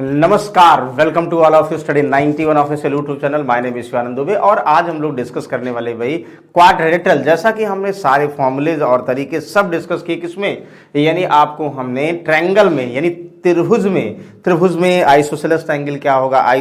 नमस्कार, welcome to all of you study 91 official YouTube channel. My name Shivanand Dubey और आज हम लोग डिस्कस करने वाले भाई क्वाड्रेटल। जैसा कि हमने सारे फॉर्मूलेज और तरीके सब डिस्कस किए, किसमें यानी आपको हमने ट्रायंगल में यानी त्रिभुज में आइसोसेलेस ट्रायंगल क्या होगा,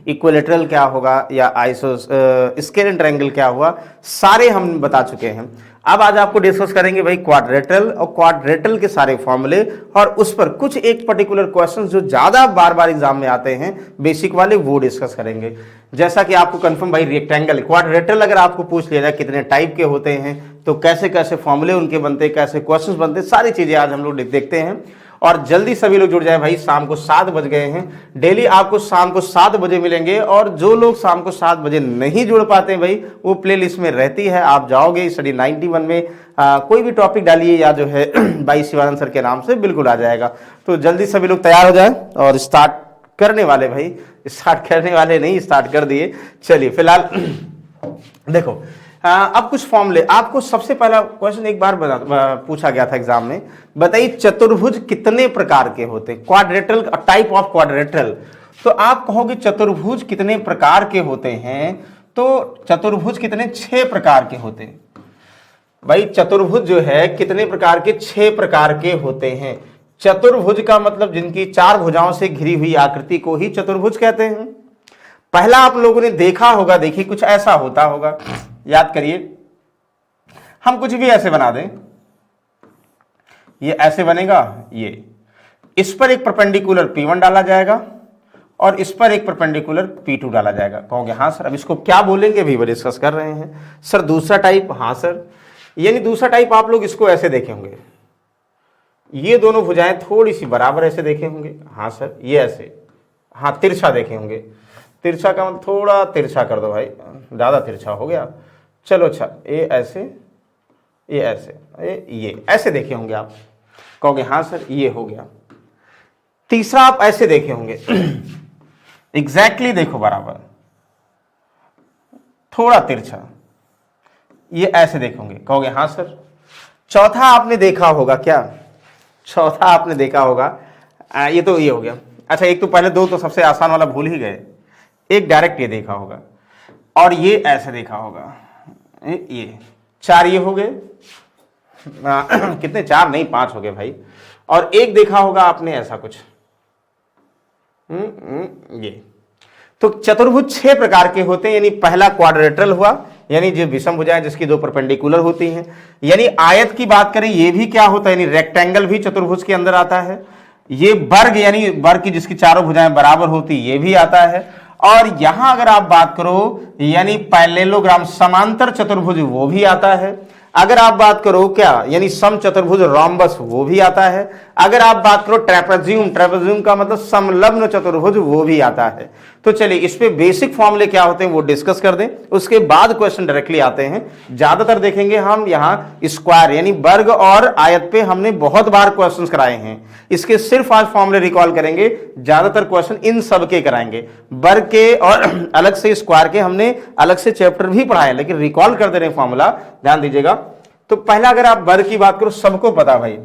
इक्विलेटरल क्या होगा या स्केलर ट्रायंगल क्या हुआ, सारे हम बता चुके हैं। अब आज आपको डिस्कस करेंगे भाई क्वाड्रेटल और क्वाड्रेटल के सारे फॉर्मूले और उस पर कुछ एक पर्टिकुलर क्वेश्चन जो ज्यादा बार बार एग्जाम में आते हैं बेसिक वाले, वो डिस्कस करेंगे। जैसा कि आपको कंफर्म भाई रेक्टेंगल क्वाड्रेटल अगर आपको पूछ लिया जाए कितने टाइप के होते हैं, तो कैसे कैसे फॉर्मूले उनके बनते, कैसे क्वेश्चंस बनते, सारी चीजें आज हम लोग देखते हैं। और जल्दी सभी लोग जुड़ जाए भाई, शाम को 7 बज गए हैं। डेली आपको शाम को 7 बजे मिलेंगे और जो लोग शाम को 7 बजे नहीं जुड़ पाते भाई, वो प्लेलिस्ट में रहती है, आप जाओगे स्टडी 91 में कोई भी टॉपिक डालिए या जो है भाई शिवानंद सर के नाम से बिल्कुल आ जाएगा। तो जल्दी सभी लोग तैयार हो जाए और स्टार्ट करने वाले भाई, स्टार्ट करने वाले नहीं, स्टार्ट कर दिए। चलिए फिलहाल देखो अब कुछ फॉर्मूले। आपको सबसे पहला क्वेश्चन एक बार पूछा गया था एग्जाम में, बताइए चतुर्भुज कितने प्रकार के होते हैं, क्वाड्रेटल टाइप ऑफ क्वाड्रेटल। तो आप कहोगे चतुर्भुज कितने प्रकार के होते हैं, तो चतुर्भुज कितने 6 प्रकार के होते हैं भाई। चतुर्भुज जो है कितने प्रकार के, 6 प्रकार के होते हैं। चतुर्भुज का मतलब जिनकी 4 भुजाओं से घिरी हुई आकृति को ही चतुर्भुज कहते हैं। पहला आप लोगों ने देखा होगा, देखिए कुछ ऐसा होता होगा, याद करिए। हम कुछ भी ऐसे बना दें, ये ऐसे बनेगा, ये इस पर एक परपेंडिकुलर P1 डाला जाएगा और इस पर एक परपेंडिकुलर P2 डाला जाएगा। कहोगे हाँ सर, अब इसको क्या बोलेंगे भी, वो डिस्कस कर रहे हैं। सर दूसरा टाइप, हाँ सर, यानी दूसरा टाइप आप लोग इसको ऐसे देखे होंगे, ये दोनों भुजाएं थोड़ी सी बराबर ऐसे देखे होंगे। हाँ सर, ये ऐसे, हाँ तिरछा देखे होंगे। तिरछा का मतलब थोड़ा तिरछा कर दो भाई, ज्यादा तिरछा हो गया। चलो अच्छा, ये ऐसे, ये ऐसे, ये ऐसे देखे होंगे आप। कहोगे हाँ सर, ये हो गया। तीसरा आप ऐसे देखे होंगे, एग्जैक्टली देखो बराबर, थोड़ा तिरछा, ये ऐसे देखे होंगे। कहोगे हाँ सर। चौथा आपने देखा होगा क्या, चौथा आपने देखा होगा, ये तो ये हो गया। अच्छा, एक तो पहले दो तो सबसे आसान वाला भूल ही गए, एक डायरेक्ट ये देखा होगा और ये ऐसे देखा होगा, ये 4 ये हो गए। कितने, 4 नहीं 5 हो गए भाई। और एक देखा होगा आपने ऐसा कुछ, ये। तो चतुर्भुज 6 प्रकार के होते हैं, यानी पहला क्वाड्रेटल हुआ, यानी जो विषम भुजाएं जिसकी 2 परपेंडिकुलर होती हैं। यानी आयत की बात करें, ये भी क्या होता है, यानी रेक्टेंगल भी चतुर्भुज के अंदर आता है। ये वर्ग, यानी वर्ग की जिसकी चारों भुजाएं बराबर होती, ये भी आता है। और यहां अगर आप बात करो यानी पैरेललोग्राम समांतर चतुर्भुज, वो भी आता है। अगर आप बात करो क्या, यानी सम चतुर्भुज रोम्बस, वो भी आता है। अगर आप बात करो ट्रेपेजियम, ट्रेपेजियम का मतलब समलग्न चतुर्भुज, वो भी आता है। तो चलिए इस पे बेसिक फॉर्मूले क्या होते हैं वो डिस्कस कर दें, उसके बाद क्वेश्चन डायरेक्टली आते हैं। ज्यादातर देखेंगे हम यहाँ स्क्वायर यानी वर्ग और आयत पे हमने बहुत बार क्वेश्चन कराए हैं, इसके सिर्फ आज फॉर्मूले रिकॉल करेंगे। ज्यादातर क्वेश्चन इन सब के कराएंगे, वर्ग के और अलग से स्क्वायर के हमने अलग से चैप्टर भी पढ़ाए, लेकिन रिकॉल कर दे रहे हैं फॉर्मूला, ध्यान दीजिएगा। तो पहला अगर आप वर्ग की बात करो, सबको पता भाई,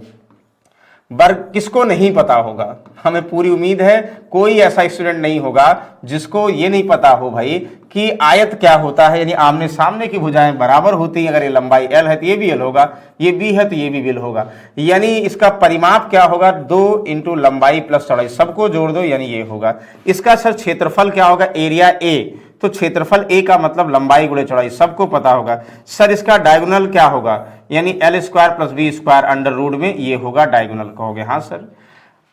वर्ग किसको नहीं पता होगा, हमें पूरी उम्मीद है कोई ऐसा स्टूडेंट नहीं होगा जिसको ये नहीं पता हो भाई कि आयत क्या होता है। यानी आमने सामने की भुजाएं बराबर होती हैं, अगर ये लंबाई L है तो ये भी L होगा, ये B है तो ये भी L होगा। यानी इसका परिमाप क्या होगा, 2 इंटू लंबाई प्लस चौड़ाई, सबको जोड़ दो यानी ये होगा। इसका सर क्षेत्रफल क्या होगा, एरिया A, तो क्षेत्रफल A का मतलब लंबाई गुणे चौड़ाई, सबको पता होगा। सर इसका डायगोनल क्या होगा, यानी L square plus B square under root में, ये होगा डायगोनल। कहोगे हाँ सर।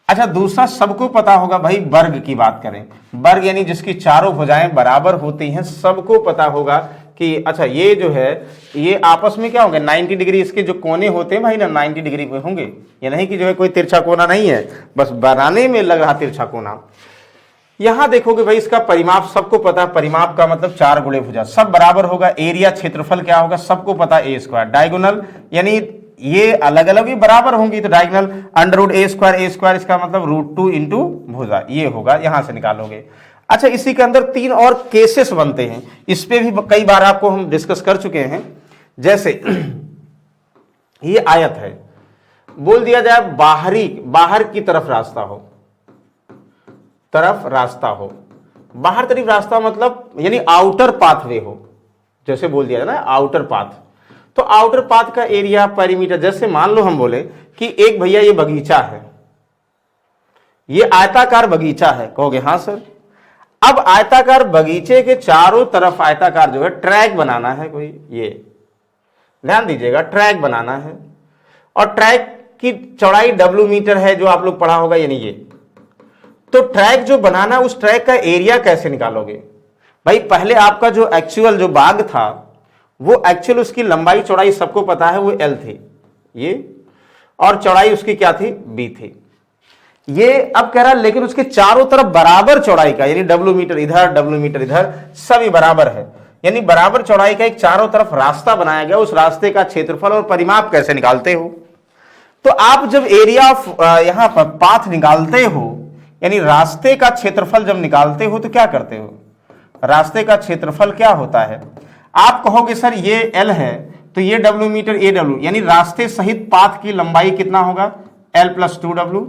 अच्छा, दूसरा सबको पता होगा भाई, वर्ग की बात करें, वर्ग यानी जिसकी चारों भुजाएं बराबर होती हैं, सबको पता होगा कि अच्छा ये जो है ये आपस में क्या होंगे, 90 डिग्री इसके जो कोने होते हैं भाई ना 90 डिग्री पे होंगे। ये नहीं कि जो है कोई तिरछा कोना नहीं है, बस बनाने में लग रहा तिरछा कोना। यहां देखोगे भाई इसका परिमाप सबको पता, परिमाप का मतलब 4 गुणे भुजा, सब बराबर होगा। एरिया क्षेत्रफल क्या होगा, सबको पता, A स्क्वायर। डायगोनल यानी ये अलग अलग भी बराबर होंगी, तो diagonal under root A square, इसका मतलब √2 इंटू भुजा, ये होगा, यहां से निकालोगे। अच्छा, इसी के अंदर 3 और केसेस बनते हैं, इस पे भी कई बार आपको हम डिस्कस कर चुके हैं। जैसे ये आयत है, बोल दिया जाए बाहर की तरफ रास्ता हो, तरफ रास्ता हो। बाहर तरफ रास्ता मतलब यानी आउटर पाथवे हो, जैसे बोल दिया ना आउटर पाथ। तो आउटर पाथ का एरिया पेरीमीटर, जैसे मान लो हम बोले कि एक भैया ये बगीचा है, ये आयताकार बगीचा है, कहोगे हाँ सर। अब आयताकार बगीचे के चारों तरफ आयताकार जो है ट्रैक बनाना है कोई, ये ध्यान दीजिएगा ट्रैक बनाना है, और ट्रैक की चौड़ाई W मीटर है जो आप लोग पढ़ा होगा, यानी ये। तो ट्रैक जो बनाना, उस ट्रैक का एरिया कैसे निकालोगे भाई? पहले आपका जो एक्चुअल जो बाग था वो एक्चुअल उसकी लंबाई चौड़ाई सबको पता है वो L थी ये, और चौड़ाई उसकी क्या थी? B थी ये। अब कह रहा है लेकिन उसके चारों तरफ बराबर चौड़ाई का, यानी W मीटर इधर W मीटर इधर सभी बराबर है, यानी बराबर चौड़ाई का एक चारों तरफ रास्ता बनाया गया। उस रास्ते का क्षेत्रफल और परिमाप कैसे निकालते हो? तो आप जब एरिया ऑफ यहां पर पाथ निकालते हो, यानी रास्ते का क्षेत्रफल जब निकालते हो तो क्या करते हो? रास्ते का क्षेत्रफल क्या होता है? आप कहोगे सर ये L है तो ये W मीटर ये W, यानी रास्ते सहित पाथ की लंबाई कितना होगा? L + 2W।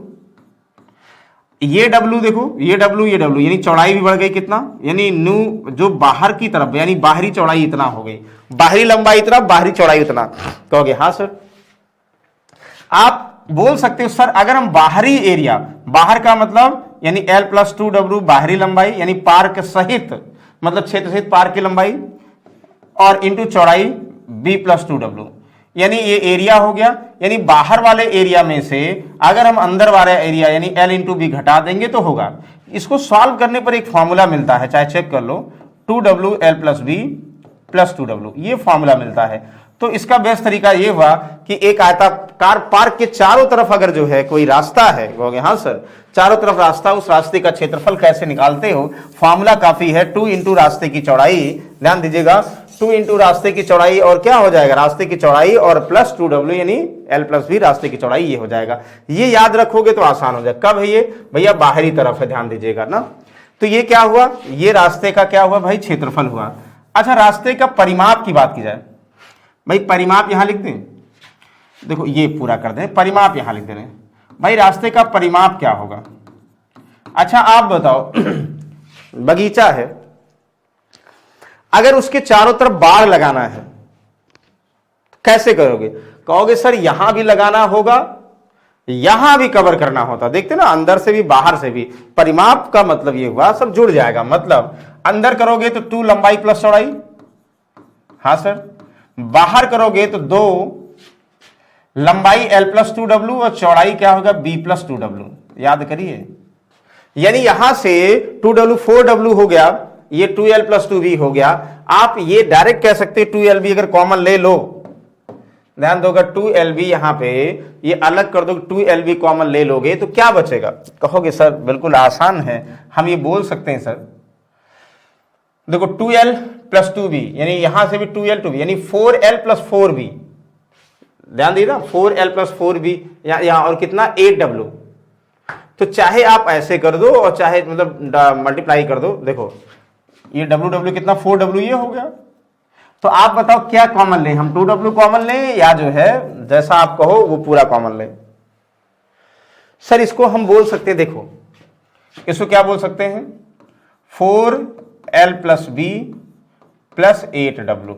ये W देखो, ये W ये W, यानी चौड़ाई भी बढ़ गई कितना? यानी न्यू जो बाहर की तरफ, यानी बाहरी चौड़ाई इतना हो गई, बाहरी लंबाई इतना, बाहरी चौड़ाई उतना। कहोगे हाँ सर। आप बोल सकते हो सर अगर हम बाहरी एरिया, बाहर का मतलब यानी L + 2W बाहरी लंबाई, यानी पार्क सहित मतलब क्षेत्र सहित पार्क की लंबाई, और इंटू चौड़ाई B + 2W, यानी ये एरिया हो गया। यानी बाहर वाले एरिया में से अगर हम अंदर वाला एरिया यानी L × B घटा देंगे तो होगा। इसको सॉल्व करने पर एक फॉर्मूला मिलता है, चाहे चेक कर लो, 2W L + B + 2W, ये फॉर्मूला मिलता है। तो इसका बेस्ट तरीका ये हुआ कि एक आयताकार पार्क के चारों तरफ अगर जो है कोई रास्ता है, कहोगे हाँ सर, चारों तरफ रास्ता, उस रास्ते का क्षेत्रफल कैसे निकालते हो? फॉर्मूला काफी है, 2 × रास्ते की चौड़ाई, ध्यान दीजिएगा 2 × रास्ते की चौड़ाई, और क्या हो जाएगा? रास्ते की चौड़ाई और प्लस 2W यानी L + B रास्ते की चौड़ाई, ये हो जाएगा। ये याद रखोगे तो आसान हो जाएगा। कब है ये भैया? बाहरी तरफ है, ध्यान दीजिएगा ना। तो ये क्या हुआ? ये रास्ते का क्या हुआ भाई? क्षेत्रफल हुआ। अच्छा, रास्ते का परिमाप की बात की जाए भाई, परिमाप यहां लिख दें, देखो ये पूरा कर दें, परिमाप यहां लिख दे रहे हैं भाई। रास्ते का परिमाप क्या होगा? अच्छा आप बताओ, बगीचा है, अगर उसके चारों तरफ बाड़ लगाना है कैसे करोगे? कहोगे सर यहां भी लगाना होगा, यहां भी कवर करना होता। देखते ना, अंदर से भी बाहर से भी। परिमाप का मतलब ये हुआ सब जुड़ जाएगा, मतलब अंदर करोगे तो 2 लंबाई प्लस चौड़ाई, हाँ सर। बाहर करोगे तो 2 लंबाई L + 2W और चौड़ाई क्या होगा? B + 2W, याद करिए। यानी यहां से 2W 4W हो गया, ये 2L + 2B हो गया। आप ये डायरेक्ट कह सकते 2LB अगर कॉमन ले लो, ध्यान दोगे 2LB यहां पे ये अलग कर दो, 2LB कॉमन ले लोगे तो क्या बचेगा? कहोगे सर बिल्कुल आसान है, हम ये बोल सकते हैं सर, देखो 2L + 2B, यानी यहां से भी 2L 2B, यानी 4L + 4B, ध्यान दीजिए ना, 4L + 4B, यहां और कितना? 8W। तो चाहे आप ऐसे कर दो और चाहे मतलब मल्टीप्लाई कर दो, देखो ये W कितना? 4W, ये हो गया। तो आप बताओ क्या कॉमन लें? हम 2W कॉमन लें या जो है जैसा आप कहो वो पूरा कॉमन लें? सर इसको हम बोल सकते हैं, देखो इसको क्या बोल सकते हैं? 4L + B + 8W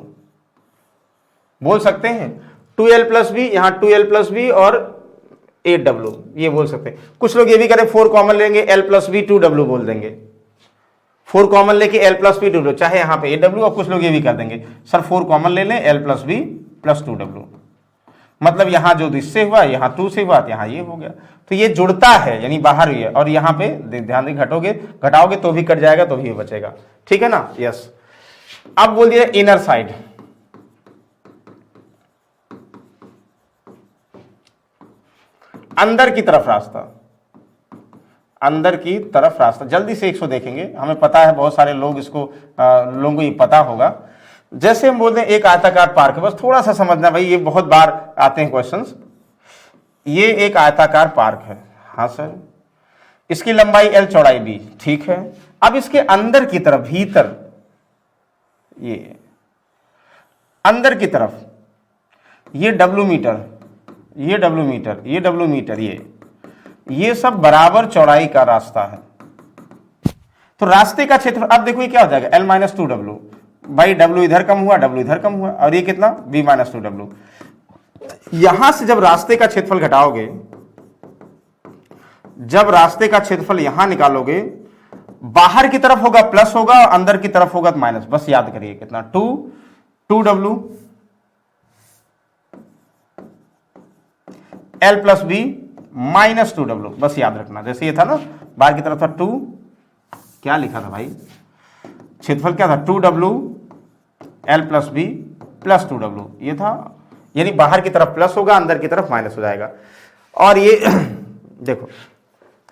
बोल सकते हैं। 2L + B, यहां 2L + B और 8W, ये बोल सकते हैं। कुछ लोग ये भी करें 4 कॉमन लेंगे, L + B 2W बोल देंगे, 4 कॉमन लेके L + B 2W, चाहे यहां पे 8W, और कुछ लोग ये भी कर देंगे सर 4 कॉमन ले लें, L + B + 2W, मतलब यहां जो इससे हुआ यहां 2 से हुआ, यहां ये हो गया। तो ये जुड़ता है, यानी बाहर हुई है, और यहां पे ध्यान दें घटाओगे तो भी कट जाएगा, तो भी बचेगा, ठीक है ना? यस। अब बोल दिया इनर साइड, अंदर की तरफ रास्ता, अंदर की तरफ रास्ता। जल्दी से 100 देखेंगे, हमें पता है बहुत सारे लोग इसको लोगों को ये पता होगा। जैसे हम बोलते हैं एक आयताकार पार्क है, बस थोड़ा सा समझना भाई, ये बहुत बार आते हैं क्वेश्चंस। ये एक आयताकार पार्क है, हाँ सर, इसकी लंबाई L चौड़ाई B, ठीक है। अब इसके अंदर की तरफ, भीतर, ये अंदर की तरफ ये W मीटर, ये W मीटर, ये W मीटर, ये सब बराबर चौड़ाई का रास्ता है, तो रास्ते का क्षेत्रफल, अब देखो ये क्या हो जाएगा, L माइनस 2W, भाई W इधर कम हुआ, W इधर कम हुआ, और ये कितना, B माइनस 2W। यहां से जब रास्ते का क्षेत्रफल घटाओगे, जब रास्ते का क्षेत्रफल यहां निकालोगे, बाहर की तरफ होगा प्लस होगा और अंदर की तरफ होगा माइनस। बस याद करिए कितना, 2W L plus B minus 2W, बस याद रखना। जैसे ये था ना, बाहर की तरफ था 2, क्या लिखा था भाई, क्षेत्रफल क्या था, 2W L plus B plus 2W, ये था, यानी बाहर की तरफ प्लस होगा, अंदर की तरफ माइनस हो जाएगा। और ये देखो,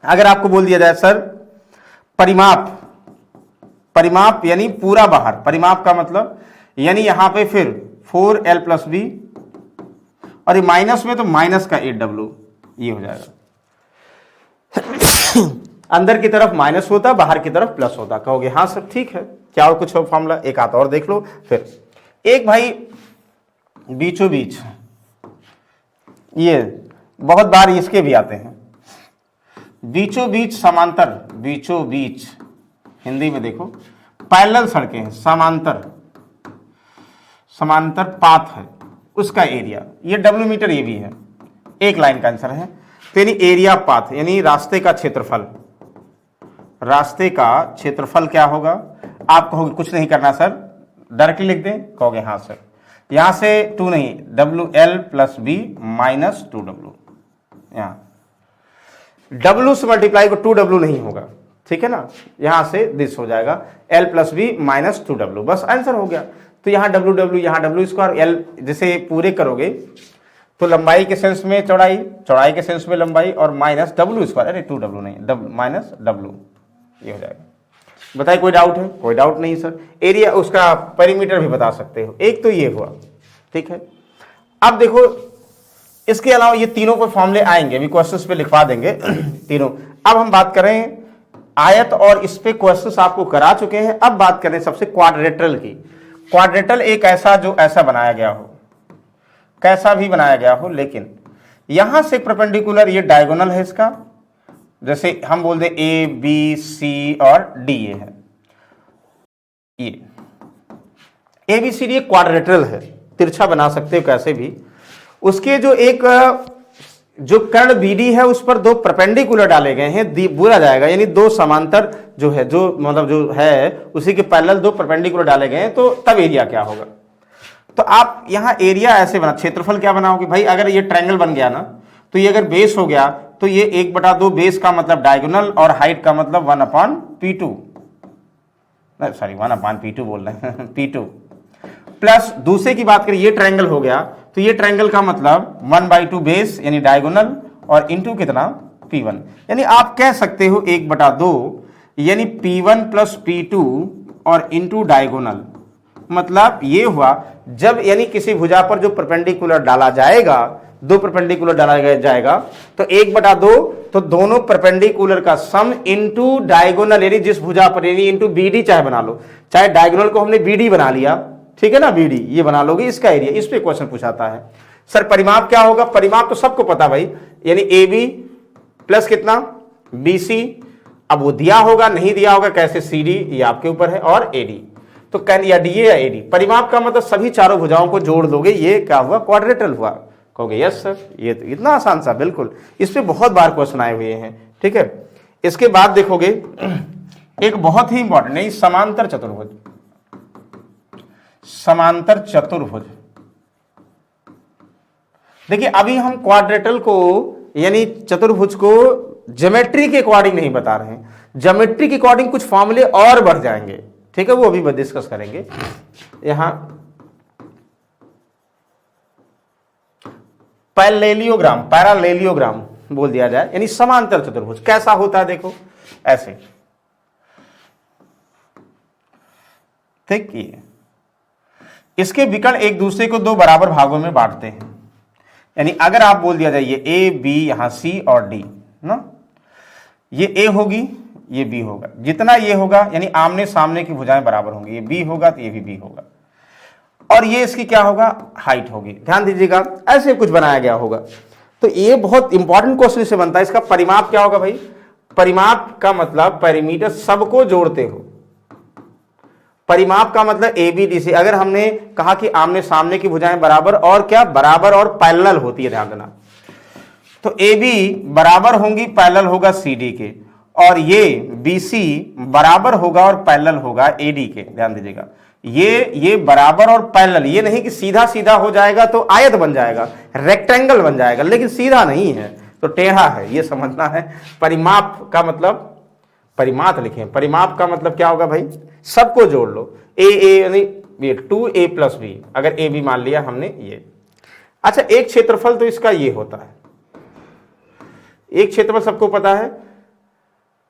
अगर आपको बोल दिया जाए सर परिमाप, परिमाप यानी पूरा बाहर, परिमाप का मतलब यानी यहां पे फिर 4L प्लस बी, और ये माइनस में तो माइनस का 8W, ये हो जाएगा। अंदर की तरफ माइनस होता, बाहर की तरफ प्लस होता। कहोगे हाँ सर ठीक है, क्या और कुछ हो फॉर्मूला, एक हाथ और देख लो। फिर एक भाई बीचों बीच, ये बहुत बार इसके भी आते हैं, बीचों बीच समांतर, बीचों बीच हिंदी में देखो पैरेलल सड़कें हैं, समांतर, समांतर पाथ है, उसका एरिया, ये W मीटर ये भी है, एक लाइन का आंसर है। तो यानी एरिया पाथ यानी रास्ते का क्षेत्रफल, रास्ते का क्षेत्रफल क्या होगा। आप कहोगे कुछ नहीं करना सर, डायरेक्टली लिख दें, कहोगे हाँ सर, यहां से 2 नहीं, WL plus B minus 2W, यहां W से मल्टीप्लाई को 2W नहीं होगा, ठीक है ना, यहां से दिस हो जाएगा L plus B minus 2W, बस आंसर हो गया। तो यहाँ W यहाँ W स्क्वायर, L जैसे पूरे करोगे तो लंबाई के सेंस में चौड़ाई, चौड़ाई के सेंस में लंबाई, और माइनस W स्क्वायर, अरे 2W नहीं, माइनस W, ये हो जाएगा। बताइए कोई डाउट है, कोई डाउट नहीं सर। एरिया उसका पेरीमीटर भी बता सकते हो। एक तो ये हुआ, ठीक है। अब देखो इसके अलावा ये तीनों को फॉर्मूले आएंगे, अभी क्वेश्चंस पे लिखवा देंगे तीनों। अब हम बात करें आयत, और इस पे क्वेश्चंस आपको करा चुके हैं। अब बात करें सबसे क्वाड्रेटरल की। क्वाड्रेटरल एक ऐसा जो ऐसा बनाया गया हो, कैसा भी बनाया गया हो, लेकिन यहां से परपेंडिकुलर ये डायगोनल है इसका, जैसे हम बोल दें A B C और D ये है, ये ABCD एक क्वाड्रेटरल है, तिरछा बना सकते हो कैसे भी। उसके जो एक जो कर्ण BD है उस पर 2 परपेंडिकुलर डाले गए हैं, बोला जाएगा यानी 2 समांतर जो है, जो मतलब जो है उसी के पैरेलल 2 परपेंडिकुलर डाले गए हैं, तो तब एरिया क्या होगा। तो आप यहां एरिया ऐसे बना, क्षेत्रफल क्या बनाओगे भाई, अगर ये ट्रायंगल बन गया ना, तो ये अगर बेस हो गया तो ये 1/2 बेस का मतलब डायगोनल, और हाइट का मतलब 1/P2, सॉरी 1/P2 बोल रहे हैं P2, प्लस दूसरे की बात करें ये ट्रायंगल हो गया, तो ये ट्रायंगल का मतलब 1/2 बेस यानी डायगोनल, और इंटू कितना P1, यानी आप कह सकते हो 1/2 यानी P1 प्लस P2 और इंटू डायगोनल। मतलब ये हुआ जब यानी किसी भुजा पर जो परपेंडिकुलर डाला जाएगा, 2 परपेंडिकुलर डाला जाएगा, तो 1/2 तो दोनों परपेंडिकुलर का सम इंटू डायगोनल, यानी जिस भुजा पर, यानी इंटू BD चाहे बना लो, चाहे डायगोनल को हमने BD बना लिया, ठीक है ना, BD ये बना लोगे, इसका एरिया। इस पे क्वेश्चन पूछाता है सर परिमाप क्या होगा। परिमाप तो सबको पता भाई, यानी AB प्लस कितना BC, अब वो दिया होगा नहीं दिया होगा कैसे, CD ये आपके ऊपर है, और AD, तो कैन या DA या AD। परिमाप का मतलब सभी चारों भुजाओं को जोड़ दोगे, ये क्या हुआ, क्वाड्रेटरल हुआ। कहोगे यस सर, ये तो इतना आसान सा, बिल्कुल, इस पे बहुत बार क्वेश्चन आए हुए हैं, ठीक है। इसके बाद देखोगे एक बहुत ही इंपॉर्टेंट है समांतर चतुर्भुज, समांतर चतुर्भुज। देखिए अभी हम क्वाड्रेटरल को यानी चतुर्भुज को ज्योमेट्री के अकॉर्डिंग नहीं बता रहे हैं, ज्योमेट्री के अकॉर्डिंग कुछ फॉर्मूले और बढ़ जाएंगे, ठीक है, वो अभी डिस्कस करेंगे। यहां पैरेललोग्राम, पैरेललोग्राम बोल दिया जाए, यानी समांतर चतुर्भुज कैसा होता है, देखो ऐसे, ठीक, ये इसके विकर्ण एक दूसरे को 2 बराबर भागों में बांटते हैं। यानी अगर आप बोल दिया जाए ये A B यहां C और D ना, ये A होगी ये B होगा, जितना ये होगा यानी आमने सामने की भुजाएं बराबर होंगी, ये B होगा तो ये भी B होगा, और ये इसकी क्या होगा, हाइट होगी। ध्यान दीजिएगा ऐसे कुछ बनाया गया होगा। तो ये बहुत इंपॉर्टेंट क्वेश्चन से बनता है, इसका परिमाप क्या होगा भाई, परिमाप का मतलब पेरीमीटर सबको जोड़ते हो। परिमाप का मतलब ABDC। अगर हमने कहा कि आमने सामने की भुजाएं बराबर और क्या बराबर और पैरेलल होती है, ध्यान देना, तो AB बराबर होंगी पैरेलल होगा CD के, और ये BC बराबर होगा और पैरेलल होगा AD के। ध्यान दीजिएगा, ये बराबर और पैरेलल, ये नहीं कि सीधा सीधा हो जाएगा तो आयत बन जाएगा, रेक्टेंगल बन जाएगा, लेकिन सीधा नहीं है तो टेढ़ा है, ये समझना है। परिमाप का मतलब, परिमाप लिखें, परिमाप का मतलब क्या होगा भाई, सबको जोड़ लो। ए यानी ये 2A + B, अगर AB मान लिया हमने ये। अच्छा, एक क्षेत्रफल तो इसका ये होता है, एक क्षेत्रफल सबको पता है,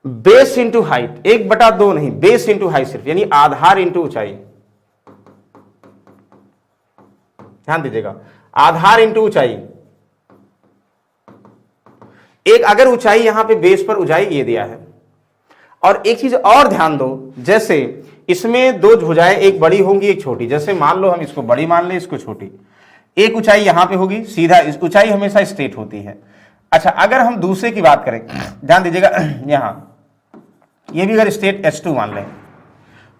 बेस इंटू हाइट, 1/2 नहीं, बेस इंटू हाइट सिर्फ, यानी आधार इंटू ऊंचाई। ध्यान दीजिएगा, आधार इंटू ऊंचाई। एक अगर ऊंचाई यहां पे बेस पर ऊंचाई ये दिया है, और एक चीज और ध्यान दो, जैसे इसमें दो भुजाएं, एक बड़ी होंगी एक छोटी, जैसे मान लो हम इसको बड़ी मान लें इसको छोटी, एक ऊंचाई यहां पे होगी सीधा, इस ऊंचाई हमेशा स्ट्रेट होती है। अच्छा, अगर हम दूसरे की बात करें, ध्यान दीजिएगा, यहां ये भी अगर स्ट्रेट S2 मान लें,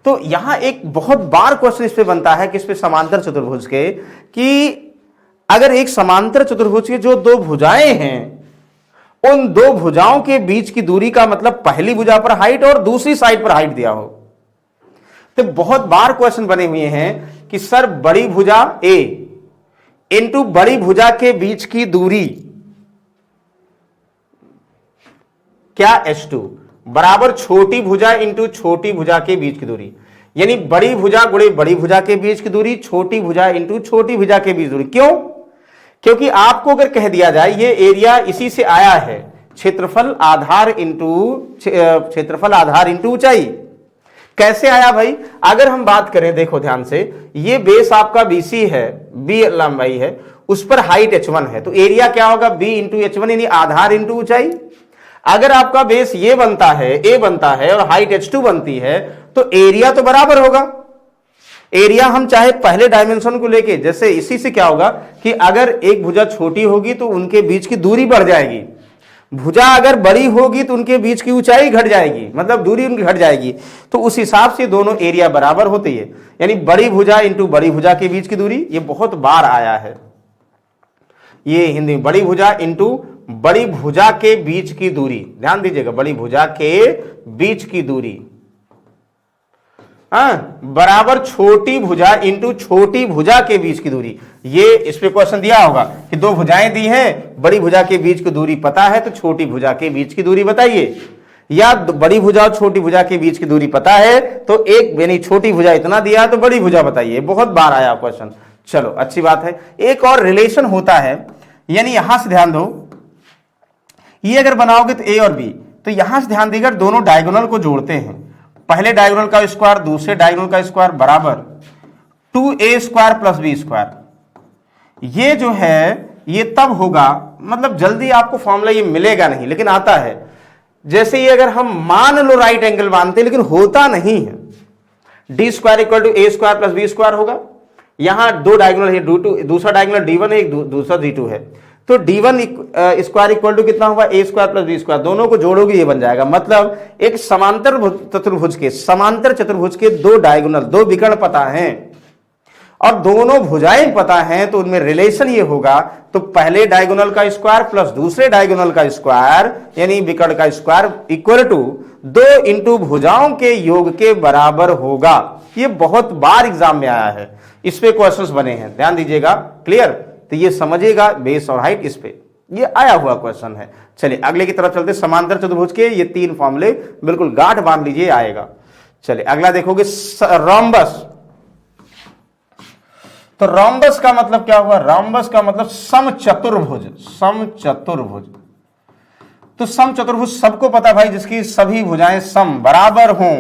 तो यहां एक बहुत बार क्वेश्चन इस पे बनता है, किस पे, समांतर चतुर्भुज के, कि अगर एक समांतर चतुर्भुज के जो दो भुजाएं हैं, उन दो भुजाओं के बीच की दूरी का मतलब पहली भुजा पर हाइट और दूसरी साइड पर हाइट दिया हो। तो बहुत बार क्वेश्चन बने हुए हैं कि सर बड़ी भुजा A इंटू बड़ी भुजा के बीच की दूरी क्या, S2 बराबर छोटी भुजा इंटू छोटी भुजा के बीच की दूरी, यानी बड़ी भुजा गुणे बड़ी भुजा के बीच की दूरी, छोटी भुजा इंटू छोटी भुजा के बीच दूरी। क्यों? क्योंकि आपको अगर कह दिया जाए ये एरिया इसी से आया है, क्षेत्रफल आधार इंटू ऊंचाई। कैसे आया भाई? अगर हम बात करें, देखो ध्यान से, ये बेस आपका BC है, B लंबाई है, उस पर हाइट H1 है, तो एरिया क्या होगा, B इंटू H1, यानी आधार इंटू ऊंचाई। अगर आपका बेस ये बनता है, A बनता है, और हाइट H2 बनती है, तो एरिया तो बराबर होगा। एरिया हम चाहे पहले डायमेंशन को लेके, जैसे इसी से क्या होगा कि अगर एक भुजा छोटी होगी तो उनके बीच की दूरी बढ़ जाएगी, भुजा अगर बड़ी होगी तो उनके बीच की ऊंचाई घट जाएगी, मतलब दूरी उनकी घट जाएगी, तो उस हिसाब से दोनों एरिया बराबर होती है, यानी बड़ी भुजा इंटू बड़ी भुजा के बीच की दूरी। ये बहुत बार आया है ये हिंदी में, बड़ी भुजा इंटू बड़ी भुजा के बीच की दूरी। ध्यान दीजिएगा, बड़ी भुजा के बीच की दूरी बराबर छोटी भुजा इंटू छोटी भुजा के बीच की दूरी। ये इस पे क्वेश्चन दिया होगा कि दो भुजाएं दी हैं, बड़ी भुजा के बीच की दूरी पता है, तो छोटी भुजा के बीच की दूरी बताइए, या बड़ी भुजा और छोटी भुजा के बीच की दूरी पता है, तो एक यानी छोटी भुजा इतना दिया तो बड़ी भुजा बताइए। बहुत बार आया क्वेश्चन। चलो अच्छी बात है। एक और रिलेशन होता है, यानी यहां से ध्यान दो, ये अगर बनाओगे तो A और B, तो यहां से ध्यान देकर दोनों डायगोनल को जोड़ते हैं, पहले डायगोनल का स्क्वायर दूसरे डायगोनल का स्क्वायर बराबर 2A² + B²। ये जो है ये तब होगा, मतलब जल्दी आपको फॉर्मूला ये मिलेगा नहीं, लेकिन आता है। जैसे ये अगर हम मान लो राइट एंगल मानते, लेकिन होता नहीं है। D² = A² + B² होगा। यहां दो डायगोनल है, दूसरा डायगोनल D1 है, एक दूसरा D2 है, तो D1 स्क्वायर इक्वल टू कितना होगा, A² + B²। दोनों को जोड़ोगे ये बन जाएगा। मतलब एक समांतर चतुर्भुज के दो डायगोनल, दो विकर्ण पता हैं और दोनों भुजाएं पता हैं, तो उनमें रिलेशन ये होगा, तो पहले डायगोनल का स्क्वायर प्लस दूसरे डायगोनल का स्क्वायर यानी विकर्ण का स्क्वायर इक्वल टू 2 इंटू भुजाओं के योग के बराबर होगा। ये बहुत बार एग्जाम में आया है, इस पे क्वेश्चंस बने हैं, ध्यान दीजिएगा। क्लियर? तो ये समझिएगा, बेस और हाइट इस पे ये आया हुआ क्वेश्चन है। चलिए अगले की तरफ चलते। समांतर चतुर्भुज के ये 3 फॉर्मूले बिल्कुल गांठ बांध लीजिए, आएगा। चलिए अगला देखोगे, रोम्बस। तो रोम्बस का मतलब क्या हुआ? रोम्बस का मतलब समचतुर्भुज। समचतुर्भुज, तो समचतुर्भुज सबको पता भाई, जिसकी सभी भुजाएं सम बराबर हों।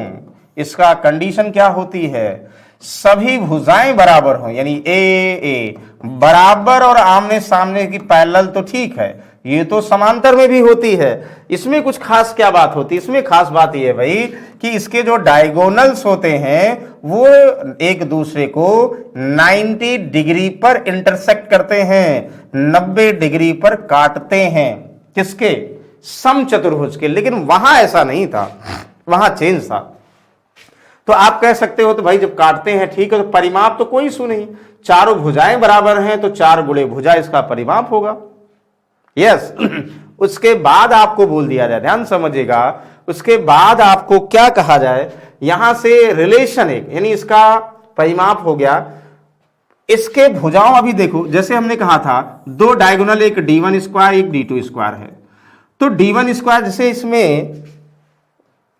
इसका कंडीशन क्या होती है? सभी भुजाएं बराबर हों, यानी ए बराबर और आमने सामने की पैरेलल तो ठीक है, ये तो समांतर में भी होती है। इसमें कुछ खास क्या बात होती है? इसमें खास बात ये है भाई कि इसके जो डायगोनल्स होते हैं वो एक दूसरे को 90 डिग्री पर इंटरसेक्ट करते हैं, 90 डिग्री पर काटते हैं। किसके? सम चतुर्भुज के, लेकिन वहां ऐसा नहीं था, वहां चेंज था। तो आप कह सकते हो तो भाई जब काटते हैं ठीक है, तो परिमाप तो कोई इशू नहीं, चारों भुजाएं बराबर हैं तो 4 गुणे भुजा इसका परिमाप होगा। यस उसके बाद आपको बोल दिया जाए, ध्यान समझिएगा, उसके बाद आपको क्या कहा जाए, यहां से रिलेशन एक, यानी इसका परिमाप हो गया, इसके भुजाओं अभी देखो, जैसे हमने कहा था 2 डायगोनल, एक d1 स्क्वायर एक d2 स्क्वायर है, तो d1 स्क्वायर जैसे इसमें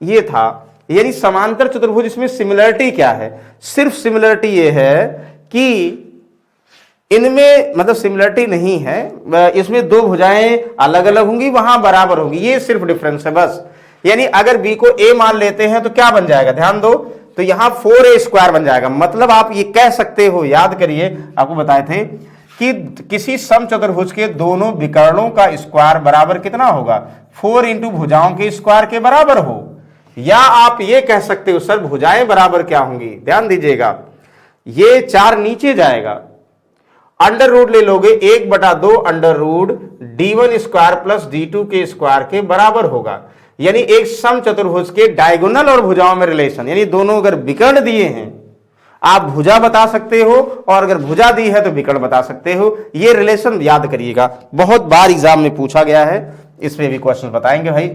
ये था, यानी समांतर चतुर्भुज, इसमें सिमिलरिटी क्या है, सिर्फ सिमिलरिटी ये है कि इनमें मतलब सिमिलरिटी नहीं है, इसमें 2 भुजाएं अलग अलग होंगी, वहां बराबर होंगी, ये सिर्फ डिफरेंस है बस। यानी अगर b को a मान लेते हैं तो क्या बन जाएगा, ध्यान दो, तो यहां 4a स्क्वायर बन जाएगा। मतलब आप ये कह सकते हो, याद करिए आपको बताए थे कि किसी समचतुर्भुज के दोनों विकर्णों का स्क्वायर बराबर कितना होगा, 4 इंटू भुजाओं के स्क्वायर के बराबर हो। या आप ये कह सकते हो सर भुजाएं बराबर क्या होंगी, ध्यान दीजिएगा, ये 4 नीचे जाएगा, अंडर रूट ले लोगे, 1/2 under root d1 square plus d2 के स्क्वायर के बराबर होगा। यानी एक समचतुर्भुज के डायगोनल और भुजाओं में रिलेशन, यानी दोनों अगर विकर्ण दिए हैं आप भुजा बता सकते हो, और अगर भुजा दी है तो विकर्ण बता सकते हो। ये रिलेशन याद करिएगा, बहुत बार एग्जाम में पूछा गया है, इसमें भी क्वेश्चन बताएंगे भाई।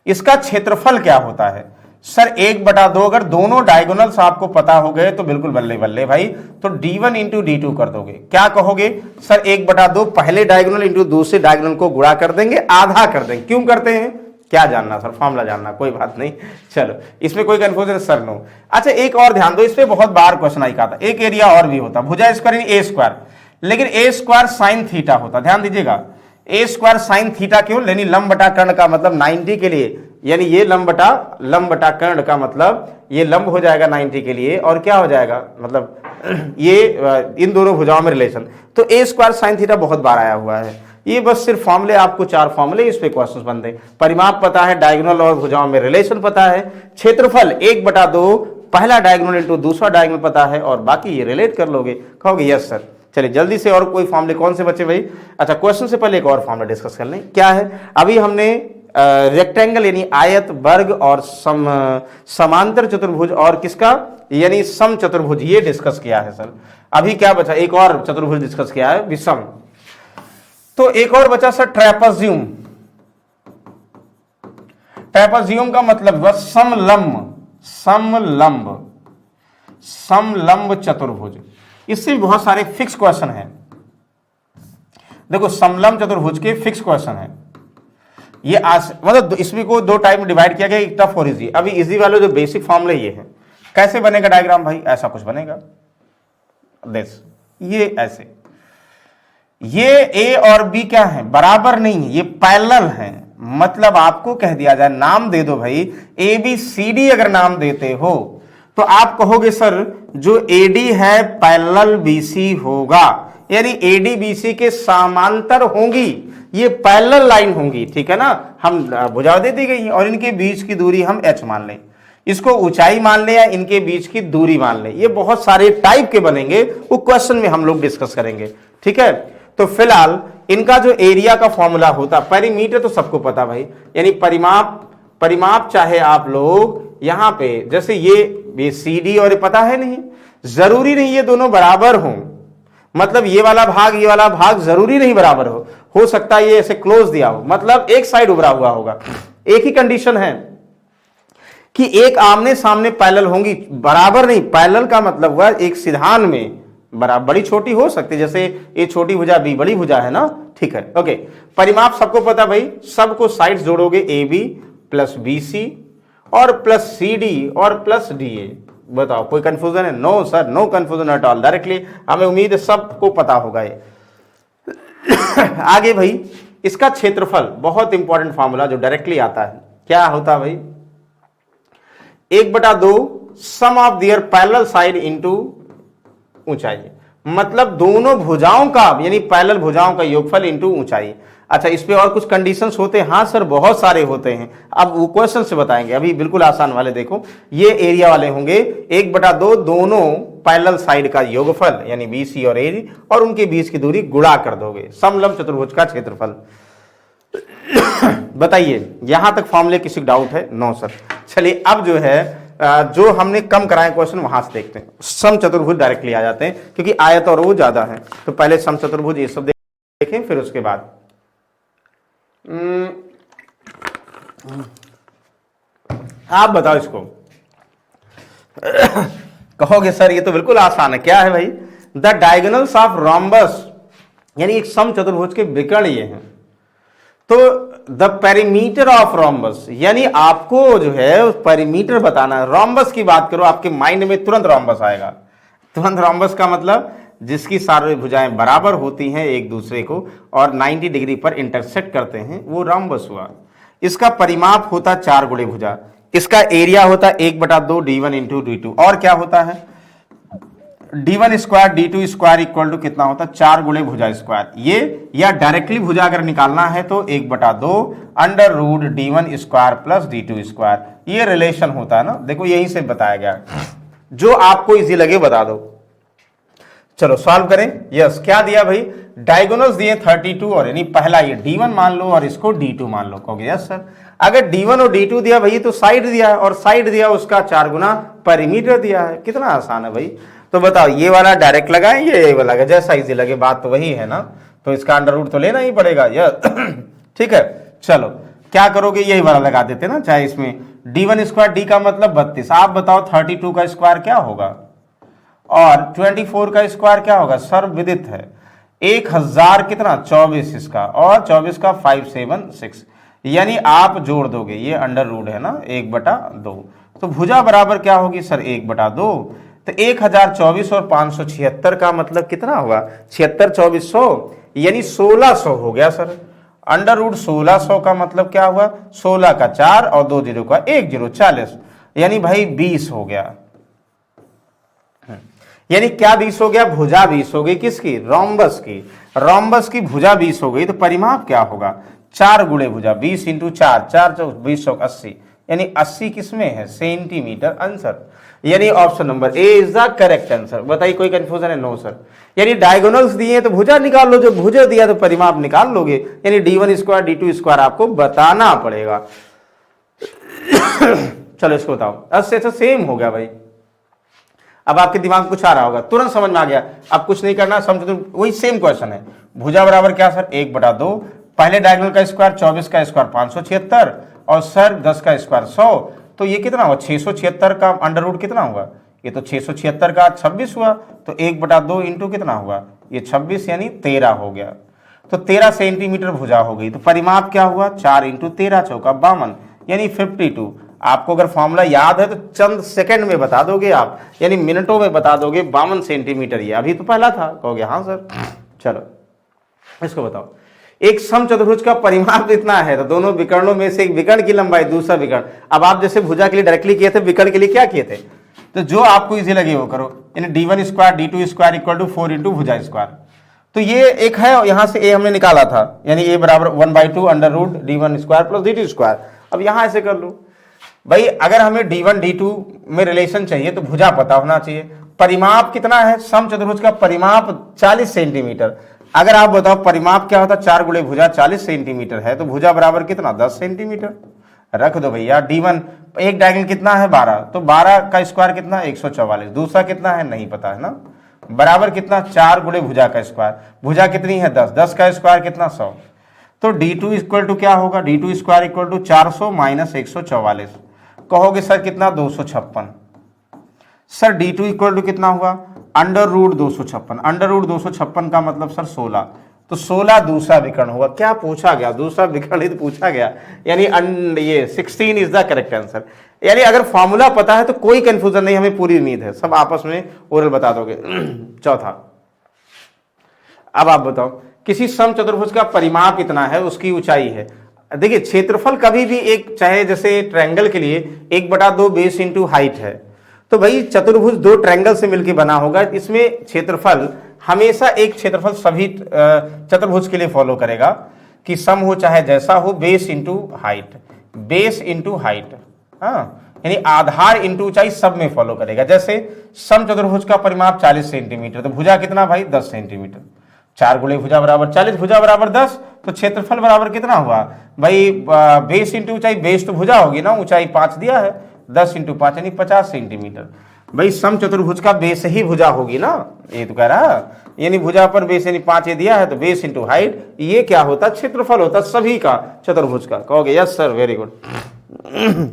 इसका क्षेत्रफल क्या होता है सर, 1/2, अगर दोनों डायगोनल्स आपको पता हो गए तो बिल्कुल बल्ले बल्ले भाई, तो d1 इंटू d2 कर दोगे, क्या कहोगे सर 1/2 पहले डायगोनल इंटू दूसरे डायगोनल को गुणा कर देंगे, आधा कर देंगे। क्यों करते हैं, क्या जानना सर, फॉर्मूला जानना, कोई बात नहीं, चलो इसमें कोई कंफ्यूजन सर नो। अच्छा एक और ध्यान दो, इस पे बहुत बार क्वेश्चन आई था, एक एरिया और भी होता, भुजा स्क्वायर यानी a स्क्वायर, लेकिन a स्क्वायर साइन थीटा होता, ध्यान दीजिएगा, a स्क्वायर साइन थीटा क्यों, यानी लंब बटा कर्ण का मतलब 90 के लिए, यानी ये लंब बटा कर्ण का मतलब ये लंब हो जाएगा 90 के लिए, और क्या हो जाएगा मतलब ये इन दोनों भुजाओं में रिलेशन। तो a स्क्वायर साइन थीटा बहुत बार आया हुआ है, ये बस सिर्फ फॉर्मूले, आपको 4 फॉर्मूले इस पे क्वेश्चन बनते हैं। परिमाप पता है, डायगोनल और भुजाओं में रिलेशन पता है, क्षेत्रफल 1/2 पहला डायगोनल इंटू दूसरा डायगोनल पता है, और बाकी ये रिलेट कर लोगे, कहोगे यस सर। चलिए जल्दी से, और कोई फॉर्मूले कौन से बचे भाई। अच्छा क्वेश्चन से पहले एक और फॉर्मूला डिस्कस कर लें, क्या है, अभी हमने रेक्टेंगल यानी आयत, वर्ग और समांतर चतुर्भुज और किसका यानी सम चतुर्भुज ये डिस्कस किया है सर। अभी क्या बचा, एक और चतुर्भुज डिस्कस किया है, विषम। तो एक और बचा सर ट्रेपेजियम। ट्रेपेजियम का मतलब हुआ समलंब चतुर्भुज। इससे बहुत सारे फिक्स क्वेश्चन हैं, देखो समलंब चतुर्भुज के फिक्स क्वेश्चन हैं। ये मतलब इसमें को 2 टाइप में डिवाइड किया गया, एक टफ और इजी। अभी इजी वाले जो बेसिक फॉर्मूले ये है, कैसे बनेगा डायग्राम भाई, ऐसा कुछ बनेगा, ये ऐसे, ये a और b क्या है, बराबर नहीं है, ये पैरेलल है। मतलब आपको कह दिया जाए, नाम दे दो भाई, ए बी सी डी अगर नाम देते हो तो आप कहोगे सर जो AD है पैरेलल BC होगा, यानी AD BC के समांतर होंगी, ये पैरेलल लाइन होंगी, ठीक है ना। हम भुजा दे दी गई है, और इनके बीच की दूरी हम h मान लें, इसको ऊंचाई मान ले या इनके बीच की दूरी मान ले। ये बहुत सारे टाइप के बनेंगे, वो क्वेश्चन में हम लोग डिस्कस करेंगे, ठीक है। तो फिलहाल इनका जो एरिया का फॉर्मूला होता, पेरीमीटर तो सबको पता भाई, यानी परिमाप चाहे आप लोग यहां पे जैसे ये CD और ये पता है नहीं, जरूरी नहीं ये दोनों बराबर हों, मतलब ये वाला भाग जरूरी नहीं बराबर हो सकता है ये ऐसे क्लोज दिया हो, मतलब एक साइड उभरा हुआ होगा। एक ही कंडीशन है कि एक आमने सामने पैरेलल होंगी, बराबर नहीं। पैरेलल का मतलब हुआ एक सिधान में बड़ी छोटी हो सकती, जैसे ये छोटी भुजा बी बड़ी भुजा है ना, ठीक है। ओके, परिमाप सबको पता भाई, सबको साइड्स जोड़ोगे AB प्लस BC और प्लस CD और प्लस DA। बताओ कोई कंफ्यूजन है? No sir, no confusion at all, directly हमें उम्मीद है सबको पता होगा ये। आगे भाई इसका क्षेत्रफल, बहुत इंपॉर्टेंट फॉर्मूला जो डायरेक्टली आता है, क्या होता है भाई, 1/2 sum of their parallel side into ऊंचाई, मतलब दोनों भुजाओं का यानी पैरेलल भुजाओं का योगफल इनटू ऊंचाई। अच्छा इस पे और कुछ कंडीशंस होते हैं? हाँ सर बहुत सारे होते हैं, अब वो क्वेश्चन से बताएंगे। अभी बिल्कुल आसान वाले देखो, ये एरिया वाले होंगे 1/2 दोनों पैरेलल साइड का योगफल यानी BC और AD और उनके बीच की दूरी गुणा कर दोगे, समलंब चतुर्भुज का क्षेत्रफल। बताइए यहां तक फॉर्मूले किसी को डाउट है? No sir. चलिए अब जो है जो हमने कम कराए क्वेश्चन वहां से देखते हैं। सम चतुर्भुज डायरेक्टली आ जाते हैं क्योंकि आयत और वो ज्यादा है। तो पहले सम चतुर्भुज ये सब देखें, फिर उसके बाद आप बताओ इसको। कहोगे सर ये तो बिल्कुल आसान है। क्या है भाई? द डायगोनल्स ऑफ रोम्बस, यानी एक सम चतुर्भुज के विकर्ण ये हैं। तो द पेरीमीटर ऑफ रोम्बस, यानी आपको जो है उस पेरीमीटर बताना है। रोम्बस की बात करो, आपके माइंड में तुरंत रोम्बस आएगा। तुरंत रोम्बस का मतलब जिसकी सारी भुजाएं बराबर होती हैं एक दूसरे को और 90 डिग्री पर इंटरसेक्ट करते हैं, वो रोम्बस हुआ। इसका परिमाप होता 4 गुणे भुजा, इसका एरिया होता 1/2 d1 इंटू d2, और क्या होता है d1 square d2 square equal to कितना होता है 4 गुणे भुजा स्क्वायर। ये या डायरेक्टली भुजा अगर निकालना है तो 1/2 under root d1 square plus d2 square, ये रिलेशन होता है ना। देखो यही से बताया गया, जो आपको इजी लगे बता दो। चलो सॉल्व करें। यस, क्या दिया भाई? डायगोनल्स दिए 32 और यानी पहला ये d1 मान लो और इसको d2 मान लो। कहोगे यस सर। अगर d1 और d2 दिया भाई तो साइड दिया है, और साइड दिया उसका 4 गुना पेरीमीटर दिया है। कितना आसान है भाई। तो बताओ ये वाला डायरेक्ट लगाएं, ये वाला लगे, जैसा इजी लगे, बात तो वही है ना। तो इसका अंडर रूट तो लेना ही पड़ेगा। यस ठीक है। चलो क्या करोगे, यही वाला लगा देते ना, चाहे इसमें d1 स्क्वायर, d का मतलब 32। आप बताओ 32 का स्क्वायर क्या होगा और 24 का स्क्वायर क्या होगा? सर्वविदित है 1000 कितना 24 इसका, और 24 का 576, यानी आप जोड़ दोगे, ये अंडर रूट है ना 1/2। तो भुजा बराबर क्या होगी सर? 1/2। तो 1024 और 576 का मतलब कितना होगा? 76 2400, यानी 1600 हो गया सर। अंडर रूट 1600 का मतलब क्या हुआ? 16 का 4 और 2 जीरो का 1 जीरो 40, यानी भाई 20 हो गया। यानी क्या 20 हो गया? भुजा 20 हो गई। किसकी? रोम्बस की। रोम्बस की भुजा 20 हो गई तो परिमाप क्या होगा? 4 गुणे भुजा, 20 इंटू 4, 4 चौक 20 80, यानी 80 किसमें है? सेंटीमीटर। आंसर यानी option number A is the correct answer. बताइए कोई कंफ्यूजन है? No sir. यानी डायगोनल्स दिए तो भुजा निकाल लो, जो भुजा दिया तो परिमाप निकाल लोगे। यानी d1 स्क्वायर d2 स्क्वायर आपको बताना पड़ेगा। चलो इसको बताओ। अच्छा सेम हो गया भाई। अब आपके दिमाग में कुछ आ रहा होगा, तुरंत समझ में आ गया। अब कुछ नहीं करना, समझो तो वही सेम क्वेश्चन है। भुजा बराबर क्या सर? 1/2। पहले डायगोनल का स्क्वायर 24 का स्क्वायर 576 और सर 10 का स्क्वायर 100, तो ये कितना हुआ? 676 का अंडर रूट कितना हुआ? ये तो 676 का 26 हुआ, तो 1/2 इंटू कितना हुआ? ये 26 यानी 13 हो गया। तो 13 सेंटीमीटर भुजा हो गई। तो परिमाप क्या हुआ? 4 इंटू 13 चौका 52, यानी 52। आपको अगर फॉर्मूला याद है तो चंद सेकंड में बता दोगे आप, यानी मिनटों में बता दोगे 52 सेंटीमीटर। ये अभी तो पहला था। कहोगे हाँ सर। चलो इसको बताओ। एक सम चतुर्भुज का परिमाप इतना है तो दोनों विकर्णों में से एक विकर्ण की लंबाई, दूसरा विकर्ण। अब आप जैसे भुजा के लिए डायरेक्टली किए थे, विकर्ण के लिए क्या किए थे? तो जो आपको इजी लगे वो करो। यानी d1 square d2 square equal to 4 into भुजा स्क्वायर। तो ये एक है, यहां से a हमने निकाला था, यानी a बराबर 1/2 under root d1 square plus d2 square. अब यहां ऐसे कर लो भाई। अगर हमें d1 d2 में रिलेशन चाहिए तो भुजा पता होना चाहिए। परिमाप कितना है? सम चतुर्भुज का परिमाप 40 सेंटीमीटर। अगर आप बताओ परिमाप क्या होता? 4 गुणे भुजा 40 सेंटीमीटर है, तो भुजा बराबर कितना? 10 सेंटीमीटर। रख दो भैया। d1 एक डायगोनल कितना है? 12, तो 12 का स्क्वायर कितना? 144। दूसरा कितना है? नहीं पता है ना। बराबर कितना? 4 गुणे भुजा का स्क्वायर। भुजा कितनी है? 10, 10 का स्क्वायर कितना? 100। तो d2 इक्वल टू क्या होगा? d2 square equal to 400 minus 144। कहोगे सर कितना? 256। सर d2 इक्वल टू कितना हुआ? Under root 256। अंडर रूट 256 का मतलब सर 16, तो 16 दूसरा विकर्ण होगा। क्या पूछा गया? दूसरा विकर्ण ही तो पूछा गया, यानी ये 16 इज द करेक्ट आंसर। यानी अगर फॉर्मूला पता है तो कोई कंफ्यूजन नहीं, हमें पूरी उम्मीद है, सब आपस में ओरल बता दोगे। चौथा, अब आप बताओ किसी सम चतुर्भुज का परिमाप इतना है, उसकी ऊंचाई है। देखिए क्षेत्रफल कभी भी एक, चाहे जैसे ट्रायंगल के लिए 1/2 बेस इंटू हाइट है, तो भाई चतुर्भुज दो ट्रायंगल से मिलकर बना होगा। इसमें क्षेत्रफल हमेशा एक क्षेत्रफल सभी चतुर्भुज के लिए फॉलो करेगा कि सम हो चाहे जैसा हो, base into height, base into height, हाँ, यानी आधार इंटू ऊंचाई सब में फॉलो करेगा। जैसे सम चतुर्भुज का परिमाप 40 सेंटीमीटर, तो भुजा कितना भाई? 10 सेंटीमीटर। 4 गुणे भुजा बराबर 40, भुजा बराबर 10, तो क्षेत्रफल बराबर कितना हुआ भाई, बेस इंटू ऊंचाई, बेस तो भुजा होगी ना, ऊंचाई 5 दिया है, 10 इंटू 5 यानी 50 सेंटीमीटर। भाई समचतुर्भुज का बेस ही भुजा होगी ना, ये तो कह रहा है, यानी भुजा पर बेस यानी 5 ये दिया है, तो बेस इंटू हाइट, ये क्या होता है, क्षेत्रफल होता सभी का चतुर्भुज का। कहोगे यस सर, वेरी गुड।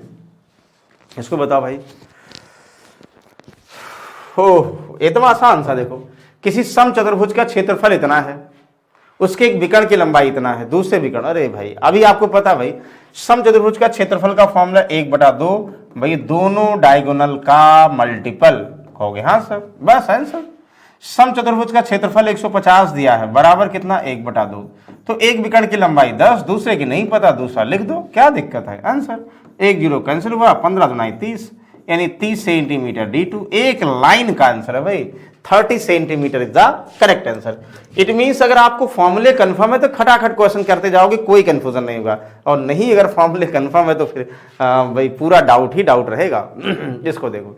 इसको बताओ भाई, हो इतना आसान सा, देखो किसी समचतुर्भुज का क्षेत्रफल इतना है, उसके एक विकर्ण की लंबाई इतना है, दूसरे विकर्ण, अरे भाई अभी आपको पता भाई समचतुर्भुज का क्षेत्रफल का फॉर्मूला 1/2, भाई दोनों डायगोनल का मल्टीपल। कहोगे हाँ सर, बस आंसर। समचतुर्भुज का क्षेत्रफल 150 दिया है, बराबर कितना 1/2, तो एक विकर्ण की लंबाई 10, दूसरे की नहीं पता, दूसरा लिख दो, क्या दिक्कत है, आंसर। 1 0 कैंसिल हुआ, 15 दूना 30, यानी 30 सेंटीमीटर D2, एक लाइन का आंसर है भाई, 30 centimetre is the correct answer. It means अगर आपको फॉर्मूले कंफर्म है तो खटाखट क्वेश्चन करते जाओगे, कोई कंफ्यूजन नहीं होगा, और नहीं अगर फॉर्मूले कंफर्म है तो फिर भाई पूरा डाउट ही डाउट रहेगा। इसको देखो,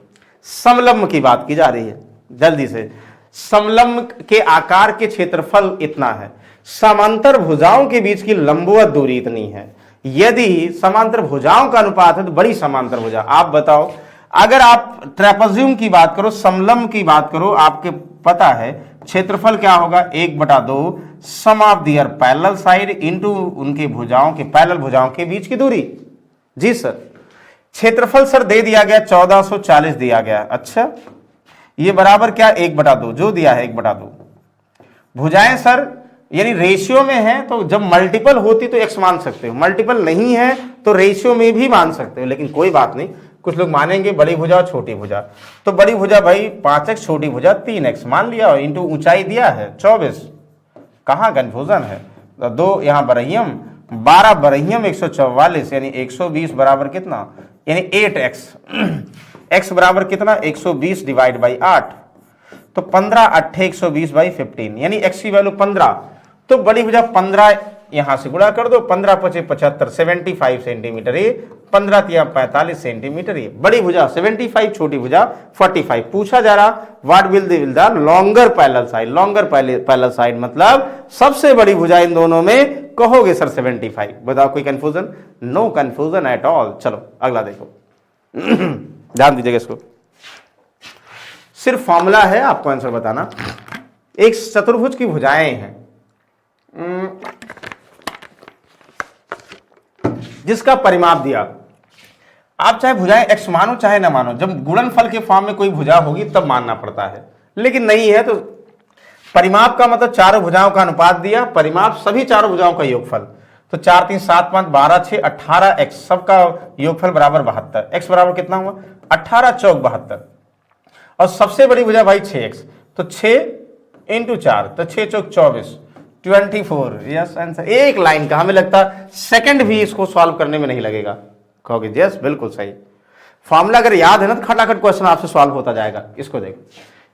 समलंब की बात की जा रही है, जल्दी से। समलंब के आकार के क्षेत्रफल इतना है, समांतर भुजाओं के बीच की लंबवत दूरी इतनी है। यदि समांतर भुजाओं का अनुपात है तो बड़ी समांतर भुजा, आप बताओ, अगर आप ट्रेपेजियम की बात करो, समलंब की बात करो, आपके पता है क्षेत्रफल क्या होगा, 1/2 sum of their parallel side into उनके भुजाओं के पैरेलल भुजाओं के बीच की दूरी। जी सर, क्षेत्रफल सर दे दिया गया 1440 दिया गया, अच्छा ये बराबर क्या 1/2, जो दिया है 1/2। भुजाएं सर यानी रेशियो में है, तो जब मल्टीपल होती तो x मान सकते हो, मल्टीपल नहीं है तो रेशियो में भी मान सकते हो, लेकिन कोई बात नहीं, कुछ लोग मानेंगे बड़ी भुजा और छोटी भुजा, तो बड़ी भुजा भाई 5x, छोटी भुजा 3x मान लिया, इंटू ऊंचाई दिया है 24, कहाँ कंफ्यूजन है, तो 2 यहाँ बरहियम, 12 बरहियम 144, यानी 120 बराबर कितना, यानी 8x। x बराबर कितना 120 डिवाइड बाई 8, तो 15 8 120 बाई 15, यानी x की वैल्यू 15, तो बड़ी भुजा 15 यहां से गुणा कर दो, 15 5 75 75 सेंटीमीटर, ये 15 3 45 सेंटीमीटर, ये बड़ी भुजा 75, छोटी भुजा 45। पूछा जा रहा what will the longer parallel side, longer parallel side मतलब सबसे बड़ी भुजा इन दोनों में, कहोगे सर 75। बताओ कोई confusion, no confusion at all. चलो अगला देखो, ध्यान दीजिएगा इसको, सिर्फ फॉर्मूला है, आपको आंसर बताना। एक चतुर्भुज की भुजाएं हैं जिसका परिमाप दिया, आप चाहे भुजाएं x मानो चाहे ना मानो, जब गुणनफल के फॉर्म में कोई भुजा होगी तब मानना पड़ता है, लेकिन नहीं है तो परिमाप का मतलब चारों भुजाओं का अनुपात दिया, परिमाप सभी चारों भुजाओं का योगफल, तो 4 3 7 5 12 6 18 x, सबका योगफल बराबर 72, x बराबर कितना हुआ 18 चौक 72, और सबसे बड़ी भुजा भाई 6x, तो 6 इंटू 4, तो 6 चौक 24 24, यस आंसर। एक लाइन का, हमें लगता सेकंड भी इसको सॉल्व करने में नहीं लगेगा, कहोगे यस बिल्कुल सही। फॉर्मूला अगर याद है ना तो खटाखट क्वेश्चन आपसे सॉल्व होता जाएगा। इसको देखो,